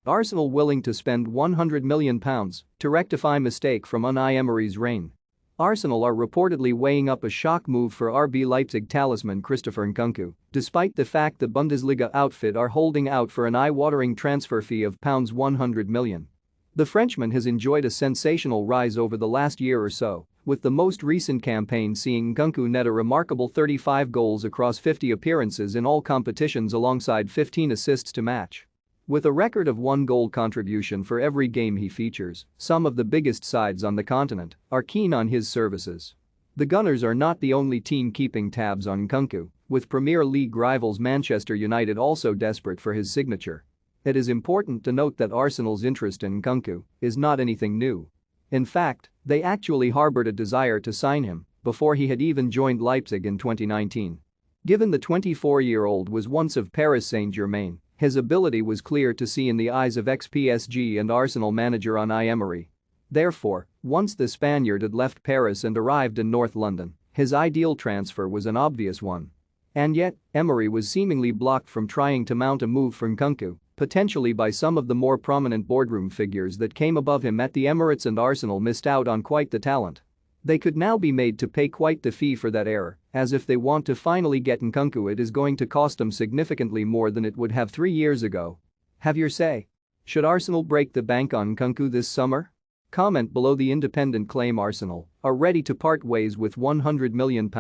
Arsenal willing to spend £100 million to rectify mistake from Unai Emery's reign. Arsenal are reportedly weighing up a shock move for RB Leipzig talisman Christopher Nkunku, despite the fact the Bundesliga outfit are holding out for an eye-watering transfer fee of £100 million. The Frenchman has enjoyed a sensational rise over the last year or so, with the most recent campaign seeing Nkunku net a remarkable 35 goals across 50 appearances in all competitions alongside 15 assists to match. With a record of 1 goal contribution for every game he features, some of the biggest sides on the continent are keen on his services. The Gunners are not the only team keeping tabs on Nkunku, with Premier League rivals Manchester United also desperate for his signature. It is important to note that Arsenal's interest in Nkunku is not anything new. In fact, they actually harbored a desire to sign him before he had even joined Leipzig in 2019. Given the 24-year-old was once of Paris Saint-Germain, his ability was clear to see in the eyes of ex-PSG and Arsenal manager Unai Emery. Therefore, once the Spaniard had left Paris and arrived in North London, his ideal transfer was an obvious one. And yet, Emery was seemingly blocked from trying to mount a move for Nkunku, potentially by some of the more prominent boardroom figures that came above him at the Emirates, and Arsenal missed out on quite the talent. They could now be made to pay quite the fee for that error, as if they want to finally get Nkunku it is going to cost them significantly more than it would have 3 years ago. Have your say. Should Arsenal break the bank on Nkunku this summer? Comment below. The Independent claim Arsenal are ready to part ways with £100 million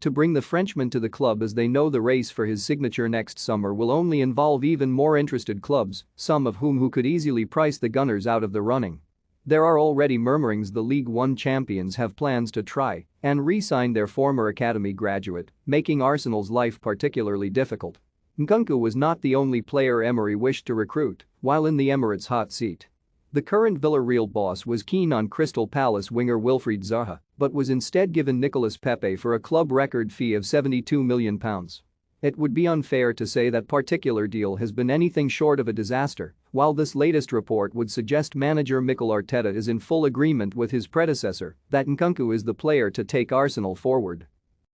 to bring the Frenchman to the club, as they know the race for his signature next summer will only involve even more interested clubs, some of whom could easily price the Gunners out of the running. There are already murmurings the League One champions have plans to try and re-sign their former academy graduate, making Arsenal's life particularly difficult. Nkunku was not the only player Emery wished to recruit while in the Emirates' hot seat. The current Villarreal boss was keen on Crystal Palace winger Wilfried Zaha, but was instead given Nicolas Pepe for a club record fee of £72 million. It would be unfair to say that particular deal has been anything short of a disaster, while this latest report would suggest manager Mikel Arteta is in full agreement with his predecessor that Nkunku is the player to take Arsenal forward.